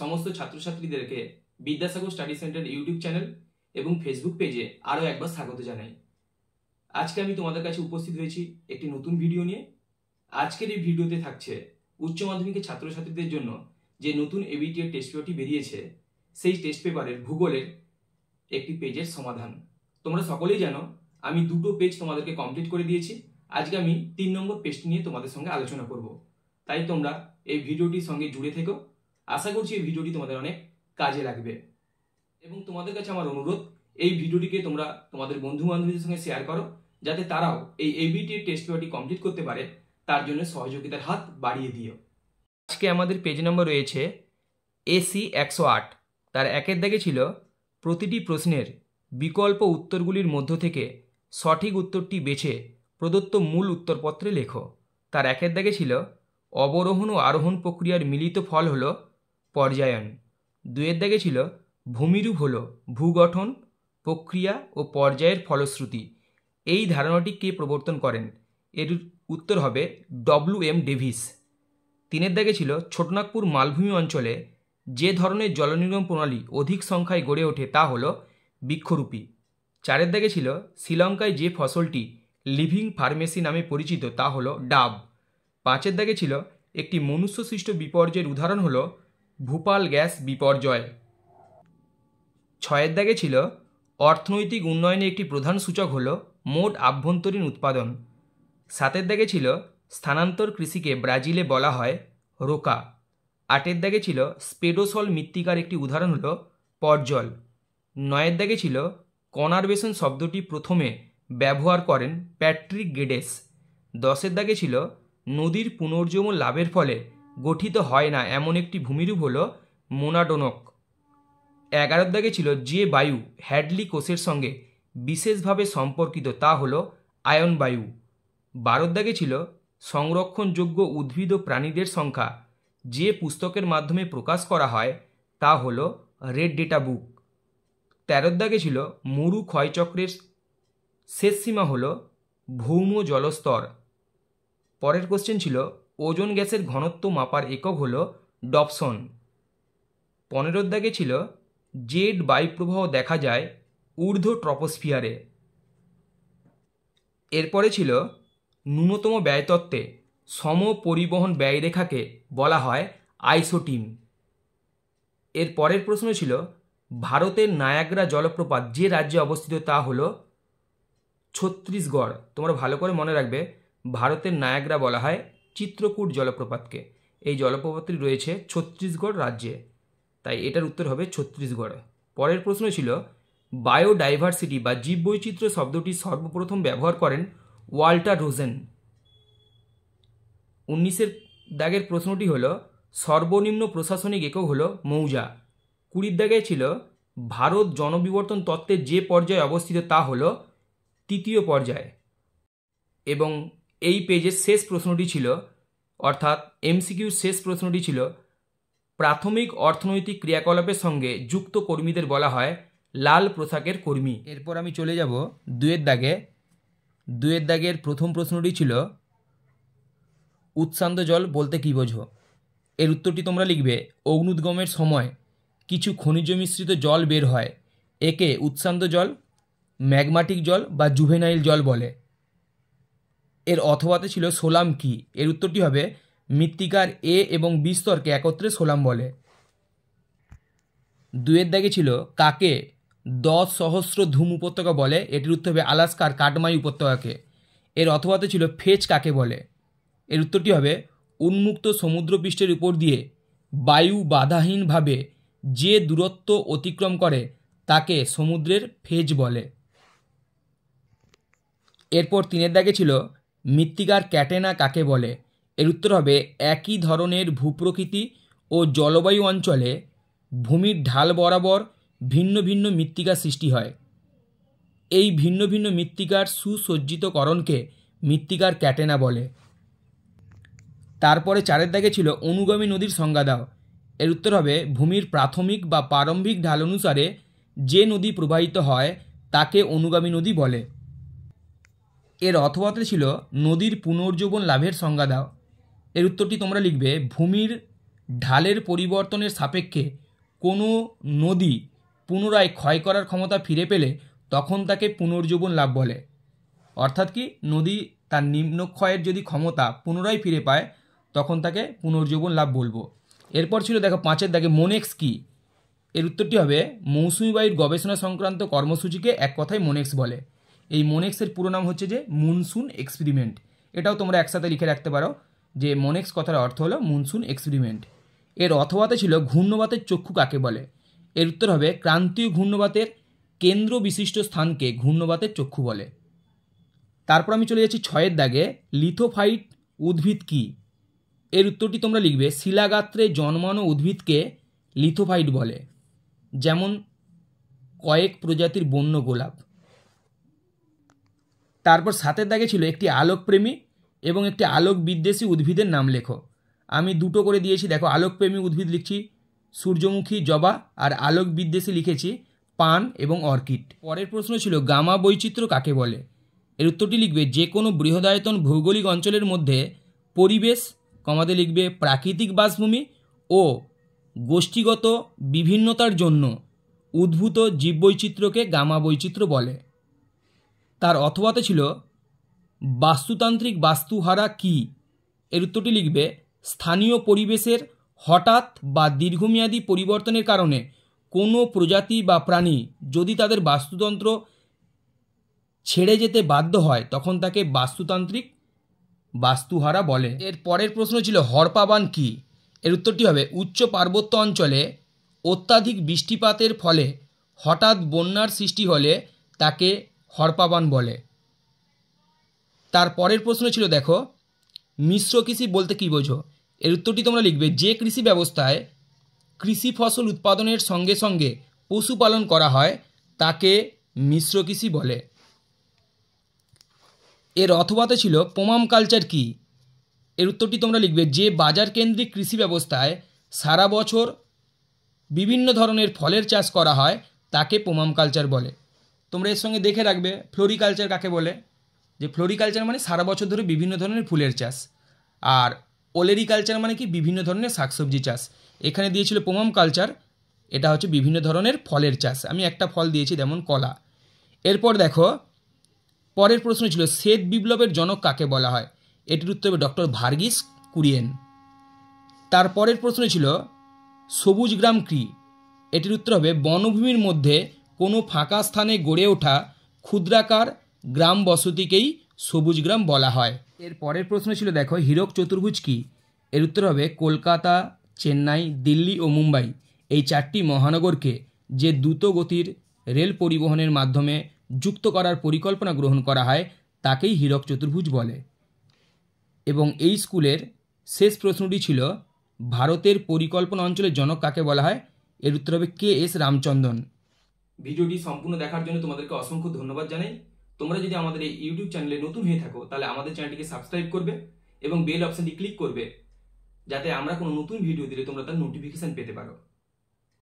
সমস্ত ছাত্রছাত্রীদেরকে Vidyasagar study centre YouTube channel এবং ফেসবুক পেজে আরও একবার স্বাগত জানাই। আজকে আমি তোমাদের কাছে উপস্থিত হয়েছি একটি নতুন ভিডিও নিয়ে। আজকের এই ভিডিওতে থাকছে উচ্চ মাধ্যমিকের ছাত্রছাত্রীদের জন্য যে নতুন এবিটি এর টেস্ট পেপারটি বেরিয়েছে সেই টেস্ট পেপারের ভূগোলের একটি পেজের সমাধান। তোমরা সকলেই জানো আমি দুটো পেজ তোমাদেরকে কমপ্লিট করে দিয়েছি। আজকে আমি 3 নম্বর পেজটি নিয়ে তোমাদের সঙ্গে আলোচনা করব। তাই তোমরা এই ভিডিওটির সঙ্গে জুড়ে থেকো। আশা করছি এই ভিডিওটি তোমাদের অনেক কাজে লাগবে এবং তোমাদের কাছে আমার অনুরোধ, এই ভিডিওটিকে তোমরা তোমাদের বন্ধু বান্ধবীদের সঙ্গে শেয়ার করো যাতে তারাও এই এবিটি এর টেস্ট পেপারটি কমপ্লিট করতে পারে। তার জন্য সহযোগিতার হাত বাড়িয়ে দিও। আজকে আমাদের পেজ নম্বর রয়েছে এসি 108। তার একের দাগে ছিল প্রতিটি প্রশ্নের বিকল্প উত্তরগুলির মধ্য থেকে সঠিক উত্তরটি বেছে প্রদত্ত মূল উত্তরপত্রে লেখো। তার একের দাগে ছিল অবরোহণ ও আরোহণ প্রক্রিয়ার মিলিত ফল হল পর্যায়ন। দুয়ের দাগে ছিল ভূমিরূপ হল ভূগঠন, প্রক্রিয়া ও পর্যায়ের ফলশ্রুতি। এই ধারণাটি কে প্রবর্তন করেন? এর উত্তর হবে WM ডেভিস। তিনের দাগে ছিল ছোটনাগপুর মালভূমি অঞ্চলে যে ধরনের জলনির্গম প্রণালী অধিক সংখ্যায় গড়ে ওঠে তা হল বৃক্ষরূপী। চারের দাগে ছিল শ্রীলঙ্কায় যে ফসলটি লিভিং ফার্মেসি নামে পরিচিত তা হল ডাব। পাঁচের দাগে ছিল একটি মনুষ্যসৃষ্ট বিপর্যয়ের উদাহরণ হল ভূপাল গ্যাস বিপর্যয়। ছয়ের দাগে ছিল অর্থনৈতিক উন্নয়নের একটি প্রধান সূচক হল মোট আভ্যন্তরীণ উৎপাদন। সাতের দাগে ছিল স্থানান্তর কৃষিকে ব্রাজিলে বলা হয় রোকা। আটের দাগে ছিল স্পেডোসল মৃত্তিকার একটি উদাহরণ হল পর্জল। নয়ের দাগে ছিল কনারভেশন শব্দটি প্রথমে ব্যবহার করেন প্যাট্রিক গেডেস। দশের দাগে ছিল নদীর পুনর্জীবন লাভের ফলে গঠিত হয় না এমন একটি ভূমিরূপ হল মোনাডোনক। 11 দাগে ছিল যে বায়ু হ্যাডলি কোষের সঙ্গে বিশেষভাবে সম্পর্কিত তা হল আয়ন বায়ু। 12 দাগে ছিল সংরক্ষণযোগ্য উদ্ভিদ ও প্রাণীদের সংখ্যা যে পুস্তকের মাধ্যমে প্রকাশ করা হয় তা হল রেড ডেটা বুক। 13 দাগে ছিল মরু ক্ষয়চক্রের শেষ সীমা হল ভৌম জলস্তর। পরের কোশ্চেন ছিল ওজোন গ্যাসের ঘনত্ব মাপার একক হল ডপসন। 15 দাগে ছিল জেড বায়ুপ্রবাহ দেখা যায় ঊর্ধ্ব ট্রপোস্ফিয়ারে। এরপরে ছিল ন্যূনতম ব্যয়তত্ত্বে সম পরিবহন ব্যয়রেখাকে বলা হয় আইসোটিম। এর পরের প্রশ্ন ছিল ভারতের নায়াগ্রা জলপ্রপাত যে রাজ্যে অবস্থিত তা হল ছত্তিশগড়। তোমরা ভালো করে মনে রাখবে, ভারতের নায়াগ্রা বলা হয় চিত্রকূট জলপ্রপাতকে। এই জলপ্রপাতটি রয়েছে ছত্তিশগড় রাজ্যে, তাই এটার উত্তর হবে ছত্তিশগড়। পরের প্রশ্ন ছিল বায়োডাইভার্সিটি বা জীববৈচিত্র্য শব্দটি সর্বপ্রথম ব্যবহার করেন ওয়াল্টার রোজেন। 19 দাগের প্রশ্নটি হল সর্বনিম্ন প্রশাসনিক একক হল মৌজা। 20 দাগে ছিল ভারত জনবিবর্তন তত্ত্বের যে পর্যায়ে অবস্থিত তা হল তৃতীয় পর্যায়। এবং এই পেজের শেষ প্রশ্নটি ছিল, অর্থাৎ MCQর শেষ প্রশ্নটি ছিল প্রাথমিক অর্থনৈতিক ক্রিয়াকলাপের সঙ্গে যুক্ত কর্মীদের বলা হয় লাল পোশাকের কর্মী। এরপর আমি চলে যাব 2 দাগে। 2 দাগের প্রথম প্রশ্নটি ছিল উৎসান্দ জল বলতে কী বোঝো? এর উত্তরটি তোমরা লিখবে অগ্নুদ্গমের সময় কিছু খনিজ মিশ্রিত জল বের হয়, একে উৎসান্দ জল, ম্যাগমাটিক জল বা জুভেনাইল জল বলে। এর অথবাতে ছিল সোলাম কি? এর উত্তরটি হবে মৃত্তিকার এ এবং বি স্তরকে একত্রে সোলাম বলে। 2 দাগে ছিল কাকে 10 সহস্র ধূম উপত্যকা বলে? এটির উত্তর হবে আলাস্কার কাটমাই উপত্যকাকে। এর অথবাতে ছিল ফেজ কাকে বলে? এর উত্তরটি হবে উন্মুক্ত সমুদ্রপৃষ্ঠের উপর দিয়ে বায়ু বাধাহীনভাবে যে দূরত্ব অতিক্রম করে তাকে সমুদ্রের ফেজ বলে। এরপর 3 দাগে ছিল মৃত্তিকার ক্যাটেনা কাকে বলে? এর উত্তর হবে একই ধরনের ভূপ্রকৃতি ও জলবায়ু অঞ্চলে ভূমির ঢাল বরাবর ভিন্ন ভিন্ন মৃত্তিকা সৃষ্টি হয়। এই ভিন্ন ভিন্ন মৃত্তিকার সুসজ্জিতকরণকে মৃত্তিকার ক্যাটেনা বলে। তারপরে 4 দাগে ছিল অনুগামী নদীর সংজ্ঞা দাও। এর উত্তর হবে ভূমির প্রাথমিক বা প্রারম্ভিক ঢাল অনুসারে যে নদী প্রবাহিত হয় তাকে অনুগামী নদী বলে। এর অথবাতে ছিল নদীর পুনর্জীবন লাভের সংজ্ঞা দাও। এর উত্তরটি তোমরা লিখবে ভূমির ঢালের পরিবর্তনের সাপেক্ষে কোনো নদী পুনরায় ক্ষয় করার ক্ষমতা ফিরে পেলে তখন তাকে পুনর্জীবন লাভ বলে। অর্থাৎ কি, নদী তার নিম্নক্ষয়ের যদি ক্ষমতা পুনরায় ফিরে পায় তখন তাকে পুনর্জীবন লাভ বলবো। এরপর ছিল দেখো 5-এর দাগে মোনেক্স কি। এর উত্তরটি হবে মৌসুমী বায়ুর গবেষণা সংক্রান্ত কর্মসূচিকে এক কথায় মোনেক্স বলে। এই মোনেক্সের পুরো নাম হচ্ছে যে মনসুন এক্সপেরিমেন্ট। এটাও তোমরা একসাথে লিখে রাখতে পারো যে মোনেক্স কথার অর্থ হলো মনসুন এক্সপেরিমেন্ট। এর অথবাতে ছিল ঘূর্ণবাতের চক্ষু কাকে বলে। এর উত্তর হবে ক্রান্তীয় ঘূর্ণবাতের কেন্দ্র বিশিষ্ট স্থানকে ঘূর্ণবাতের চক্ষু বলে। তারপর আমি চলে যাচ্ছি 6-এর দাগে লিথোফাইট উদ্ভিদ কি। এর উত্তরটি তোমরা লিখবে শিলাগাত্রে জন্মানো উদ্ভিদকে লিথোফাইট বলে, যেমন কয়েক প্রজাতির বন্য গোলাপ। তারপর 7-এর দাগে ছিল একটি আলোকপ্রেমী এবং একটি আলোক বিদ্বেষী উদ্ভিদের নাম লেখো। আমি দুটো করে দিয়েছি, দেখো আলোকপ্রেমী উদ্ভিদ লিখছি সূর্যমুখী, জবা, আর আলোক বিদ্বেষী লিখেছি পান এবং অর্কিড। পরের প্রশ্ন ছিল গামা বৈচিত্র্য কাকে বলে। এর উত্তরটি লিখবে যে কোনো বৃহদায়তন ভৌগোলিক অঞ্চলের মধ্যে পরিবেশ কমাতে লিখবে প্রাকৃতিক বাসভূমি ও গোষ্ঠীগত বিভিন্নতার জন্য উদ্ভূত জীববৈচিত্র্যকে গামা বৈচিত্র্য বলে। তার অথবাতে ছিল বাস্তুতান্ত্রিক বাস্তুহারা কি। এর উত্তরটি লিখবে স্থানীয় পরিবেশের হঠাৎ বা দীর্ঘমেয়াদী পরিবর্তনের কারণে কোনো প্রজাতি বা প্রাণী যদি তাদের বাস্তুতন্ত্র ছেড়ে যেতে বাধ্য হয় তখন তাকে বাস্তুতান্ত্রিক বাস্তুহারা বলে। এর পরের প্রশ্ন ছিল হরপাবান কি। এর উত্তরটি হবে উচ্চ পার্বত্য অঞ্চলে অত্যাধিক বৃষ্টিপাতের ফলে হঠাৎ বন্যার সৃষ্টি হলে তাকে হরপাবান বলে। তার পরের প্রশ্ন ছিল দেখো মিশ্র কৃষি বলতে কী বোঝো। এর উত্তরটি তোমরা লিখবে যে কৃষি ব্যবস্থায় কৃষি ফসল উৎপাদনের সঙ্গে সঙ্গে পশুপালন করা হয় তাকে মিশ্র কৃষি বলে। এর অথবাতে ছিল পোমাম কালচার কি। এর উত্তরটি তোমরা লিখবে যে বাজার কেন্দ্রিক কৃষি ব্যবস্থায় সারা বছর বিভিন্ন ধরনের ফলের চাষ করা হয় তাকে পোমাম কালচার বলে। তোমরা এর সঙ্গে দেখে রাখবে ফ্লোরিকালচার কাকে বলে, যে ফ্লোরিকালচার মানে সারা বছর ধরে বিভিন্ন ধরনের ফুলের চাষ, আর ওলেরিকালচার মানে কি বিভিন্ন ধরনের শাকসবজি চাষ। এখানে দিয়েছিল পোমাম কালচার, এটা হচ্ছে বিভিন্ন ধরনের ফলের চাষ। আমি একটা ফল দিয়েছি যেমন কলা। এরপর দেখো পরের প্রশ্ন ছিল শ্বেত বিপ্লবের জনক কাকে বলা হয়। এটির উত্তর হবে ডক্টর ভার্গিস কুরিয়েন। তার পরের প্রশ্ন ছিল সবুজ গ্রাম কি। এটির উত্তর হবে বনভূমির মধ্যে কোনো ফাঁকা স্থানে গড়ে ওঠা ক্ষুদ্রাকার গ্রাম বসতিকেই সবুজ গ্রাম বলা হয়। এর পরের প্রশ্ন ছিল দেখো হীরক চতুর্ভুজ কি। এর উত্তর হবে কলকাতা, চেন্নাই, দিল্লি ও মুম্বাই এই 4টি মহানগরকে যে দ্রুত গতির রেল পরিবহনের মাধ্যমে যুক্ত করার পরিকল্পনা গ্রহণ করা হয় তাকেই হীরক চতুর্ভুজ বলে। এবং এই স্কুলের শেষ প্রশ্নটি ছিল ভারতের পরিকল্পনা অঞ্চলের জনক কাকে বলা হয়। এর উত্তর হবে কে.এস. রামচন্দ্রন। ভিডিওটি সম্পূর্ণ দেখার জন্য তোমাদেরকে অসংখ্য ধন্যবাদ জানাই। তোমরা যদি আমাদের এই ইউটিউব চ্যানেলে নতুন হয়ে থাকো তাহলে আমাদের চ্যানেলটিকে সাবস্ক্রাইব করবে এবং বেল অপশনটি ক্লিক করবে যাতে আমরা কোনো নতুন ভিডিও দিলে তোমরা তার নোটিফিকেশন পেতে পারো।